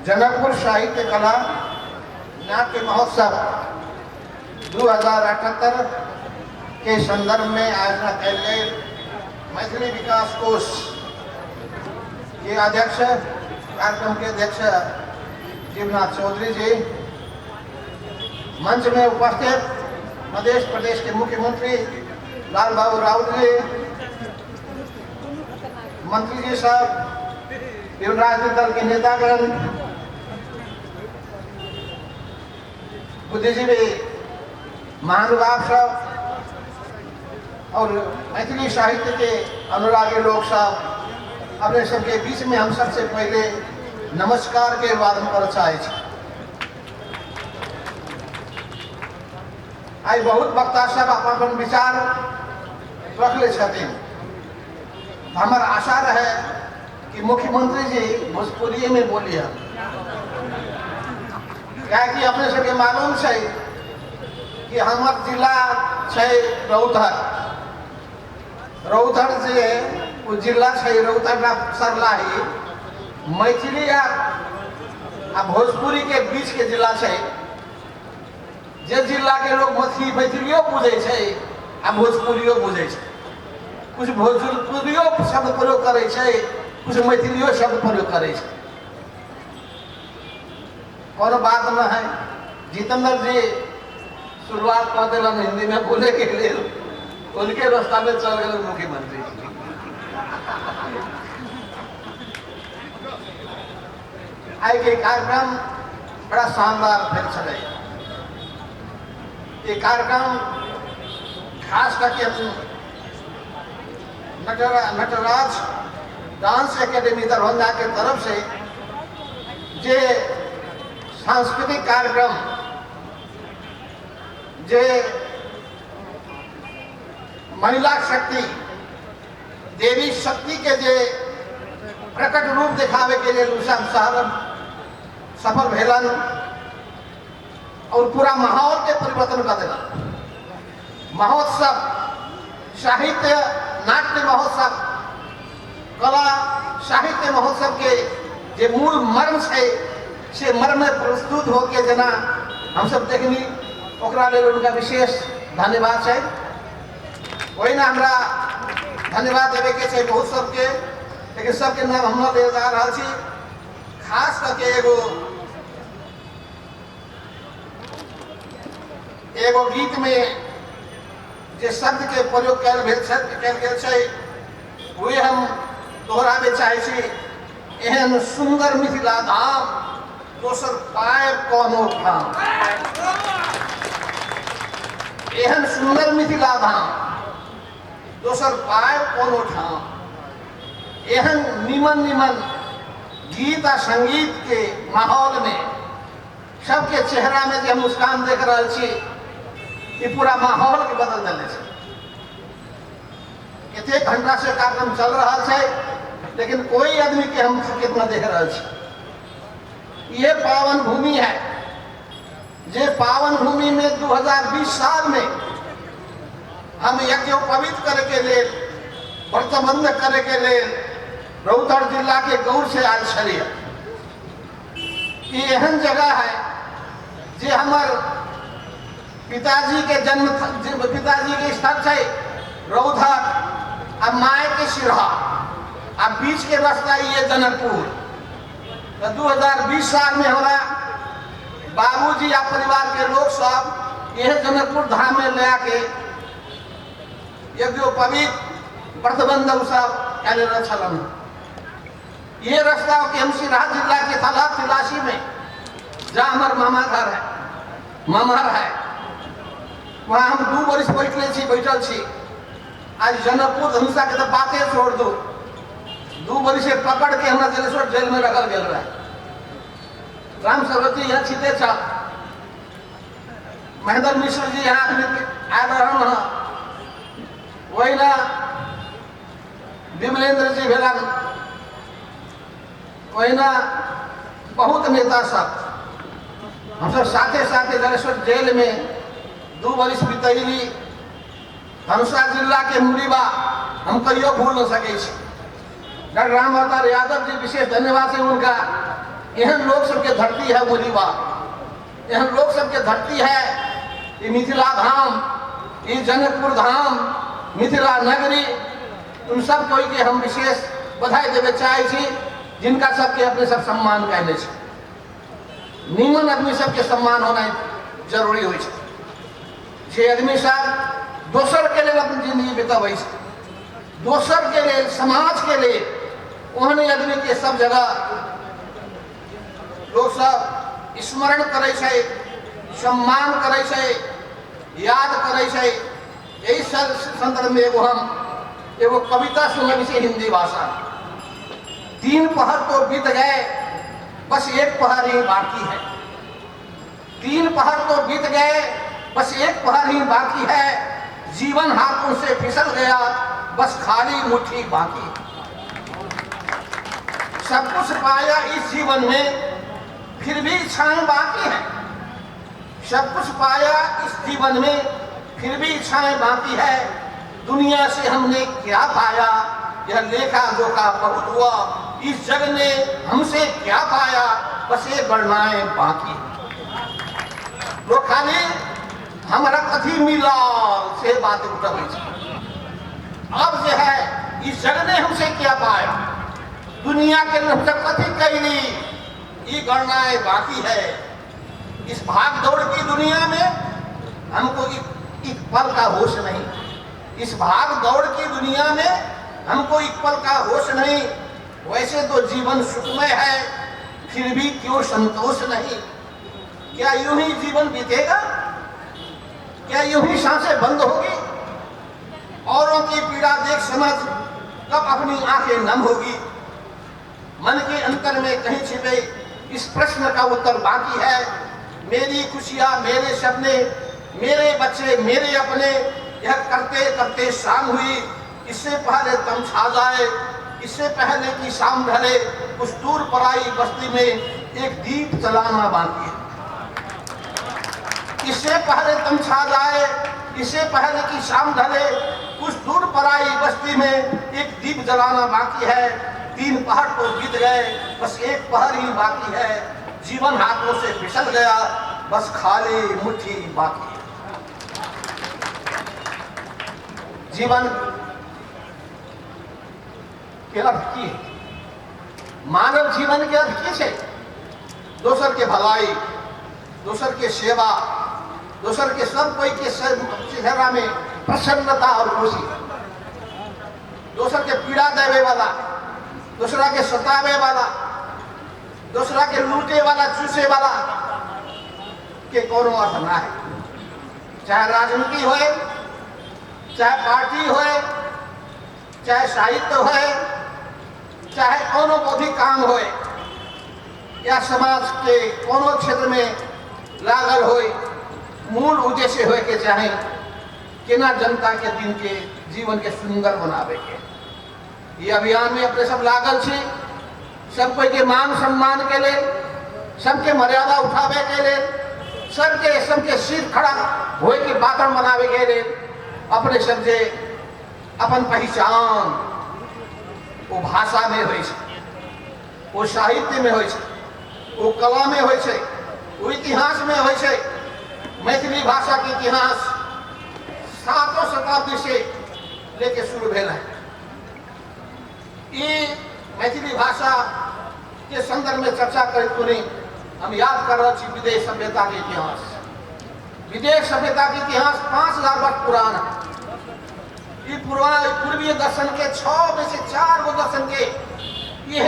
जनकपुर साहित्य कला नाट्य महोत्सव 2078 के संदर्भ में आयोजना कल गए मैथिली विकास कोष के अध्यक्ष कार्यक्रम के अध्यक्ष जीवनाथ चौधरी जी, मंच में उपस्थित मध्य प्रदेश के मुख्यमंत्री लाल बाबू राउत जी, मंत्री जी साहब, विभिन्न राजनीतिक दल के नेतागण, बुद्धिजीवी महानुभाव सब और मैथिली साहित्य के अनुरागी लोग सब, अपने सबके बीच में हम सबसे पहले नमस्कार के वादन कर चाहे आई बहुत वक्ता सब अपन विचार रखले छथिन। हमार आशा रहे कि मुख्यमंत्री जी भोजपुरी में बोलिए, क्या कि अपने सबके मालूम है कि हमार जिला है रौतहट। रौतहट से वो जिला है रौतहट सरलाही मैथिली आ भोजपुरी के बीच के जिला है। जे जिला के लोग मैथिलियो बुझे छै आ भोजपुरियो बुझे छै, कुछ भोजपुरियो शब्द प्रयोग करे छै, कुछ मैथिलियो शब्द प्रयोग करे छै। कोनो बात न है। जितेंद्र जी शुरुआत कर दिलन हिंदी में बोले के लिए, उनके रास्ता में चल गए मुख्यमंत्री। आज के कार्यक्रम बड़ा शानदार फिर चले। ये कार्यक्रम खास करके नटराज डांस एकेडमी दरभंगा के तरफ से जे सांस्कृतिक कार्यक्रम जे महिला शक्ति देवी शक्ति के जे प्रकट रूप दिखावे के लिए सफल भेलन और पूरा माहौल के परिवर्तन कर देना। महोत्सव साहित्य नाट्य महोत्सव कला साहित्य महोत्सव के जे मूल मर्म है से मर्म में प्रस्तुत होके जना हम सब देखनी, ओकरा लेल उनका विशेष धन्यवाद है। वही ना हमरा धन्यवाद देवे के छै बहुत सबके, लेकिन सबके नाम हम ले जा रहा छी। खास करके एगो गीत में जे शब्द के प्रयोग कल गेल छै वही हम दोहराबे चाहे छी। एहन सुंदर मिथिला धाम दोसर पाए कोनो ठाम। एहन सुंदर मिथिला धाम दोसर पाए कोनो ठाम। एहन निमन निमन गीत आ संगीत के माहौल में सबके चेहरा में जो मुस्कान देख रहा छी, ये पूरा माहौल के बदल दिले छै। एक घंटा से कार्यक्रम चल रहा है, लेकिन कोई आदमी के हम कितना देख रहा छी। ये पावन भूमि है, जे पावन भूमि में 2020 साल में हम यज्ञ पवित्र करे के लिए, व्रतबंध करे के लिए रौतहट जिला के गौर से आयल छलिए। एहन जगह है जे हमार पिताजी के जन्म, पिताजी के स्थल है रौतहट, अब माए के सिरहा, अब बीच के रास्ता ये जनकपुर। तो 2020 साल में हमारा बाबूजी या परिवार के लोग सब यह जनकपुर धाम में ले आके यज्ञ पवित्र व्रतबंध सब कैले छलन। ये रास्ता के हम सिरहा जिला के तालाब तिलासी में जहाँ हमारे मामा घर है, ममहर है, वहाँ हम 2 वर्ष बैठल छी। आज जनकपुर धनुषा के तो बातें छोड़ दो, 2 वर्ष से पकड़ के हमरा जलेश्वर जेल में रखल गया रहा। राम सरस्वती यहाँ छिते छ, महेंद्र मिश्र जी यहाँ आ रहा, वही ना विमलेंद्र जी भेला, वही ना बहुत नेता सब। हम सब साथे साथे जलेश्वर जेल में 2 वर्ष बितैली। धनुषा जिला के मुरीबा हम कहियो भूल न सके छी। डॉक्टर राम अवतार यादव जी विशेष धन्यवाद है उनका। एहन लोग सबके धरती है मोदीबा, एहन लोग सबके धरती है ये मिथिला धाम, ये जनकपुर धाम, मिथिला नगरी। उन सब कोई के हम विशेष बधाई देवे चाहे छी, जिनका सबके अपने सब सम्मान कहने छे। निमन आदमी सबके सम्मान होना जरूरी हो। जे आदमी सब दोसर के लिए अपनी जिंदगी बितावे, दोसर के लिए, समाज के लिए, ओहने आदमी के सब जगह लोग सब स्मरण करे छे, सम्मान करे छे, याद करे छे। यही संदर्भ में एगो कविता सुनने से हिंदी भाषा। 3 पहर तो बीत गए, बस 1 पहर ही बाकी है। 3 पहर तो बीत गए, बस 1 पहर ही बाकी है। जीवन हाथों से फिसल गया, बस खाली मुट्ठी बाकी। सब कुछ पाया इस जीवन में, फिर भी इच्छाएं बाकी है। सब कुछ पाया इस जीवन में, फिर भी इच्छाएं बाकी है। दुनिया से हमने क्या पाया, यह लेखा जोखा बहुत हुआ। इस जग ने हमसे क्या पाया, बस ये गणनाएं बाकी। लोग खाली हमारा कथी मिला से बात उठे। अब जो है इस जग ने हमसे क्या पाया, दुनिया के हमसे कथी कैली, ये गणनाएं बाकी है। इस भाग दौड़ की दुनिया में हमको एक पल का होश नहीं। इस भाग दौड़ की दुनिया में हमको एक पल का होश नहीं। वैसे तो जीवन सुखमय है, फिर भी क्यों संतोष नहीं। क्या यूं ही जीवन बीतेगा, क्या यूं ही सांसें बंद होगी, औरों की पीड़ा देख समझ कब अपनी आंखें नम होगी। मन के अंतर में कहीं छिपे इस प्रश्न का उत्तर बाकी है। मेरी खुशियां, मेरे सपने, मेरे बच्चे, मेरे अपने, यह करते करते शाम हुई। इससे पहले दम छा जाए, इससे पहले कि शाम ढले, उस दूर पराई बस्ती में एक दीप जलाना बाकी है। इससे पहले दम छा जाए, इससे पहले कि शाम ढले, उस दूर पराई बस्ती में एक दीप जलाना बाकी है। 3 पहर तो बीत गए, बस 1 पहर ही बाकी है। जीवन हाथों से फिसल गया, बस खाली मुट्ठी बाकी। जीवन के अर्थ की, मानव जीवन के अर्थ की छे दोसर के भलाई, दोसर के सेवा, दोसर के सब कोई के चेहरा में प्रसन्नता और खुशी, दोसर के पीड़ा देवे वाला, दूसरा के सतावे वाला, दूसरा के लूटे वाला, चूसे वाला के कोनो अर्थ ना है। चाहे राजनीति होए, चाहे पार्टी होए, चाहे साहित्य होए, चाहे कोनो बौद्धिक काम होए, या समाज के कोनो क्षेत्र में लागल होए, मूल उद्देश्य होए के चाहे केना जनता के दिन के जीवन के सुंदर बनावे के। ये अभियान में अपने सब लागल छी। सब कोई के मान सम्मान के लिए, सबके मर्यादा उठावे के लिए, सबके सिर खड़ा होए के बातन बनावे के लिए अपने सब जे अपन पहचान वो भाषा में होय छै, वो साहित्य में होय छै, वो कला में होय छै, वो इतिहास में होय छै। मैथिली भाषा के इतिहास 7वीं शताब्दी से लेके शुरू भेल है। ये मैथिली भाषा के संदर्भ में चर्चा करते हम याद कर रहे हैं विदेश सभ्यता के इतिहास। विदेश सभ्यता के इतिहास 5000 वर्ष पुराना है। ये पूर्वीय दर्शन के 6 में से 4 गो दर्शन के यह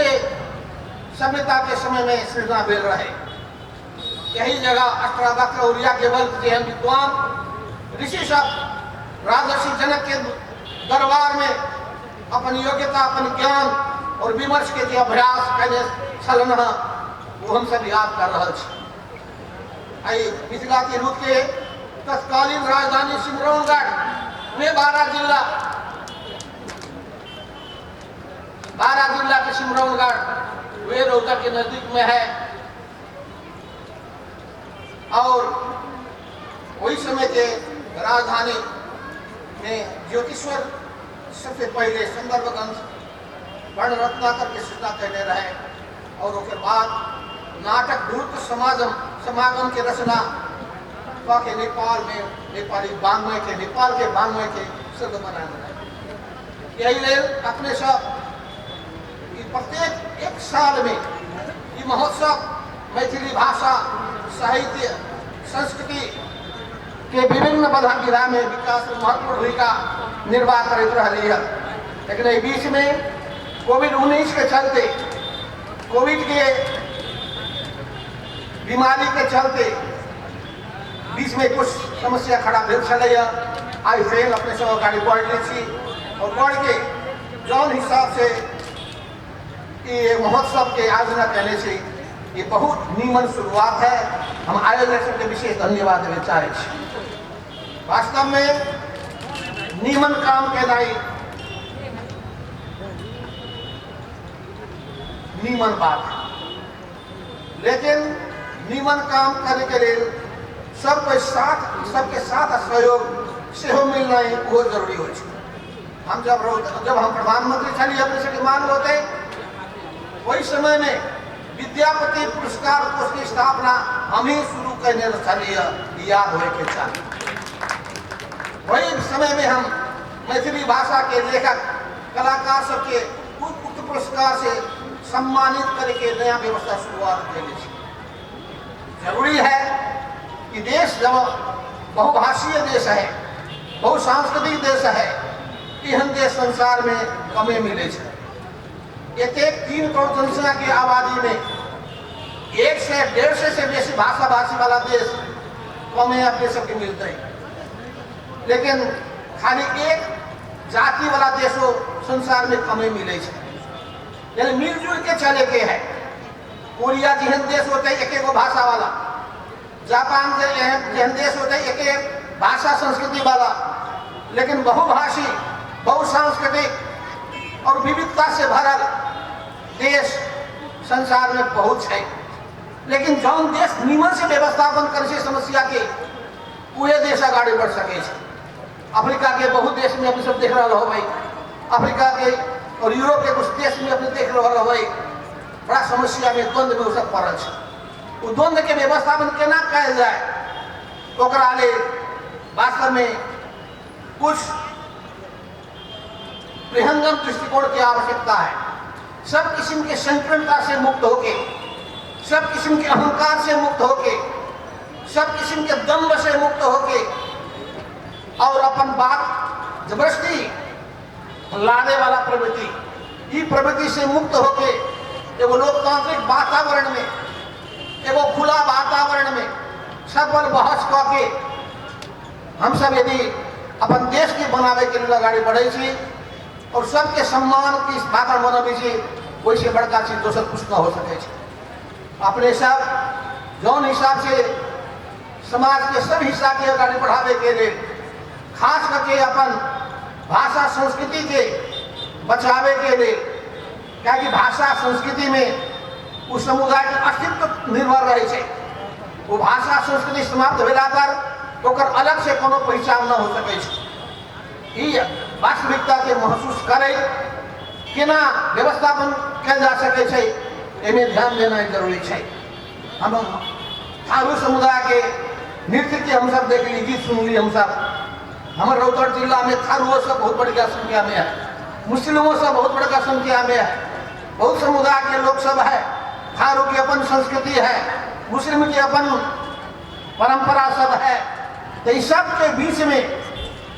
सभ्यता के समय में सृजना भेल रहे। यही जगह अष्टावक्र और याज्ञवल्क्य के हम विद्वान ऋषि सब राजर्षि जनक के दरबार में अपन योग्यता, अपन ज्ञान और विमर्श के जो अभ्यास करने छलन वो हम सब याद कर रहे हैं। मिथिला के रूप के तत्कालीन राजधानी सिमरौनगढ़ में 12 जिला के सिमरौनगढ़ वे रोहतक के नजदीक में है। और वही समय के राजधानी में ज्योतिश्वर सबसे पहले संदर्भ ग्रंथ वर्ण रत्नाकर के सूचना कहने रहे और उसके बाद नाटक दूत समागम के रचना के नेपाल में नेपाली बांग्मय के नेपाल के बांग्मय के शब्द बनाने रहे। यही ले अपने सब प्रत्येक एक साल में ये महोत्सव मैथिली भाषा साहित्य संस्कृति के विभिन्न बधा विधा में विकास में महत्वपूर्ण भूमिका निर्वाह करते रही है। लेकिन इस बीच में कोविड-19 के चलते कोविड के बीमारी के चलते बीच में कुछ समस्या खड़ा भेल चल आई फिर अपने सब गाड़ी बढ़ ली और बढ़ के जौन हिसाब से ये महोत्सव के आयोजना करने से ये बहुत नीमन शुरुआत है। हम आयोजक के विशेष धन्यवाद देना चाहे। वास्तव में नीमन काम के लाई नीमन बात है, लेकिन नीमन काम करने के लिए सबके साथ सहयोग से हो मिलना ही बहुत जरूरी हो। हम जब हम प्रधानमंत्री चलिए अपने से मान होते वही समय में विद्यापति पुरस्कार कोष की स्थापना हम ही शुरू करने चलिए याद हो के चाहिए। वही समय में हम मैथिली भाषा के लेखक कलाकार सबके उक्त पुरस्कार से सम्मानित करके नया व्यवस्था शुरुआत करेंगे। जरूरी है कि देश जब बहुभाषीय देश है बहुसांस्कृतिक देश है एहन देश संसार में कमे मिले। एक 3 करोड़ जनसंख्या की आबादी में 1 से 150 से बेसी भाषा भाषी वाला देश कमे अपने सबके मिलते हैं। लेकिन खाली एक जाति वाला देश हो संसार में कमे मिले। यानी मिलजुल के चले के है। कोरिया जहन देश होते एक भाषा वाला, जापान जहन देश होते एक भाषा संस्कृति वाला, लेकिन बहुभाषी बहुसांस्कृतिक और विविधता से भरल देश संसार में बहुत है। लेकिन जौन देश निमन से व्यवस्थापन करे समस्या के पूरे देश आगे बढ़ सके। अफ्रीका के बहुत देश में अपने सब देख रहा हो भाई, अफ्रीका के और यूरोप के कुछ देश में अपने देख रहा हो भाई, बड़ा समस्या में द्वंद्व में उसक पड़ल है। वो द्वंद्व के व्यवस्थापन केना कल जाए ओकरा ले वास्तव में कुछ बृहंगम दृष्टिकोण की आवश्यकता है। सब किस्म के संकीर्णता से मुक्त होके, सब किस्म के अहंकार से मुक्त होके, सब किस्म के दम्भ से मुक्त होके और अपन बात जबरदस्ती लाने वाला प्रवृत्ति, ये प्रवृत्ति से मुक्त होके एगो लोकतांत्रिक वातावरण में, एगो खुला वातावरण में सबल बहस करके हम सब यदि अपन देश के बनावे के लिए आगे बढ़े छी और सबके सम्मान की वातावरण बनावे छी, वैसे बड़का चीज दोसर कुछ न हो सके। अपने सब जौन हिसाब से समाज के सब हिस्सा के आगे बढ़ावे के लिए खास करके अपन भाषा संस्कृति के बचावे के लिए, क्या कि भाषा संस्कृति में उस समुदाय के अस्तित्व निर्भर रहे छे। वो भाषा संस्कृति समाप्त भेला पर ओकर अलग से कोनो पहचान न हो सके। ई वास्तविकता के महसूस करे केना व्यवस्थापन कल जा सके छे, एमे ध्यान देना जरूरी है। हम थारू समुदाय के नृत्य के हम सब देख ली, गीत सुन ली। हम सब हमारे रौतहट जिला में थारुओं सब बहुत बड़ी संख्या में है, मुस्लिमों सब बहुत बड़ा संख्या में है, बहुत समुदाय के लोग सब है। थारू की अपन संस्कृति है, मुस्लिम की अपन परंपरा सब है। तो इस सब के बीच में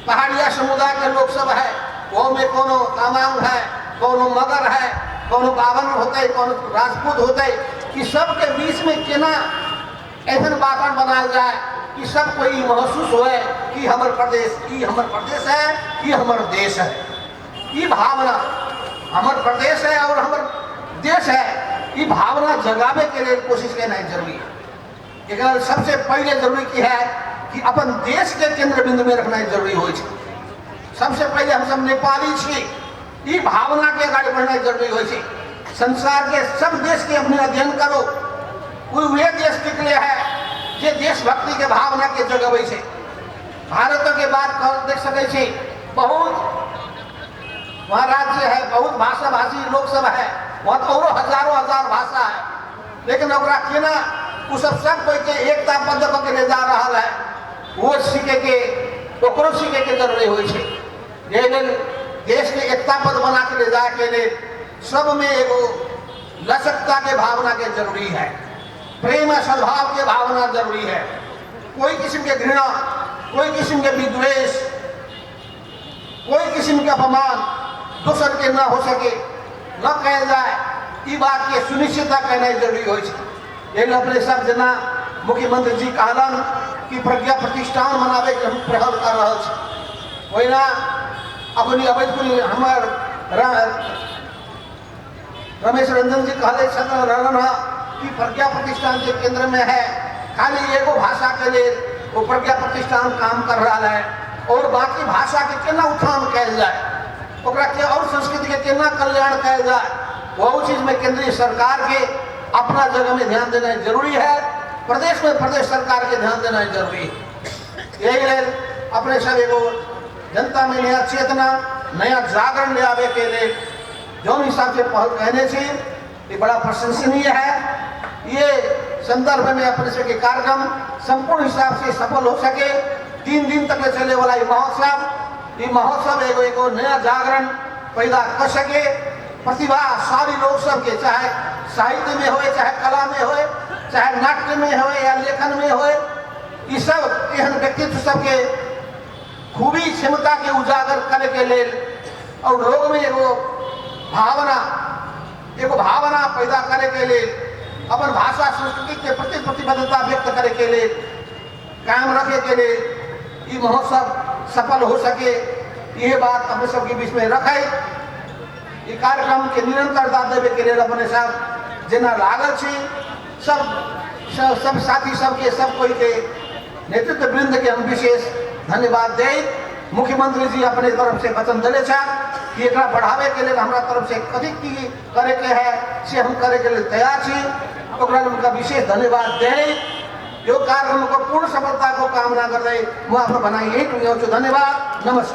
पहाड़िया समुदाय के लोग सब है, वो में कोनो तामांग है, कोनो मगर है, कोनो बावन होते, कोनो राजपूत होते, कि सब के बीच में केना ऐसा वातावरण बनाया जाए कि सब कोई महसूस होए कि हमार प्रदेश, ये हमार प्रदेश है, ये हमार देश है। ये भावना हमार प्रदेश है और हमार देश है, ये भावना जगावे के लिए कोशिश करना जरूरी है। एक सबसे पहले जरूरी की है कि अपन देश के केंद्र बिंदु में रखना जरूरी हो। सबसे पहले हम सब नेपाली छी, ये भावना के आगे बढ़ना जरूरी हो। संसार के सब देश के अपने अध्ययन करो, वे देश टिकले है जे देशभक्ति के भावना के जगवे छे। भारत के बात देख सके छी, बहुत वहाँ राज्य है, बहुत भाषा भाषी लोग सब है, वहाँ तो और हजारों हजार भाषा है, लेकिन ओकरा केना उ सब कोई के एकता बद्ध करके ले जा रहा है, वो सीखे के ओकरो सीखे के जरूरी हो देश के एकता पद बना के ले जाए के लिए सब में एगो लचकता के भावना के जरूरी है, प्रेम सद्भाव के भावना जरूरी है। कोई किस्म के घृणा, कोई किस्म के विद्वेष, कोई किस्म के अपमान दूसर के न हो सके, न कह जाए, ये बात के सुनिश्चितता कहना जरूरी हो। अपने सब जना मुख्यमंत्री जी कहलन कि प्रज्ञा प्रतिष्ठान मनावे के हम पहल कर रहा छे। ओहिना अपनी अवैध हमार रमेश रंजन जी कहले रहन कि प्रज्ञा प्रतिष्ठान के केंद्र में है, खाली एगो भाषा के लिए वो प्रज्ञा प्रतिष्ठान काम कर रहा है, और बाकी भाषा के केना उत्थान कैल जाए, ओकरा के और संस्कृति के केना कल्याण कैल जाए, वो चीज में केंद्रीय सरकार के अपना जगह में ध्यान देना जरूरी है, प्रदेश में प्रदेश सरकार के ध्यान देना जरूरी है। यही अपने सब एगो जनता में नया चेतना, नया जागरण ले आवे के लिए जो हिसाब से पहल कहने से ये बड़ा प्रशंसनीय है। ये संदर्भ में अपने से के कार्यक्रम संपूर्ण हिसाब से सफल हो सके, 3 दिन तक चले वाला ये महोत्सव एगो नया जागरण पैदा कर सके, प्रतिभाशाली लोग सब के, चाहे साहित्य में हो, चाहे कला में हो, चाहे नाट्य में हो या लेखन में हो, ये सब एहन व्यक्तित्व सबके खूबी क्षमता के उजागर करे के लिए और लोग में एगो भावना पैदा करे के लिए, अपन भाषा संस्कृति के प्रति प्रतिबद्धता व्यक्त करे के लिए, कायम रखे के लिए ये महोत्सव सफल हो सके, ये बात अपने सबके बीच में रखे। ये कार्यक्रम के निरंतरता देवे के लिए अपने सब जना लागल छी, सब साथी सबके सब कोई के नेतृत्व वृंद के हम विशेष धन्यवाद दे। मुख्यमंत्री जी अपने तरफ से वचन दिले कि एकरा बढ़ावे के लिए हमारा तरफ से कथी की करे के है से हम करे के लिए तैयार छी, ओकरा उनका विशेष धन्यवाद दे। जो कार्यक्रम को पूर्ण सफलता को कामना कर रहे वो आप बनाइए। धन्यवाद, नमस्कार।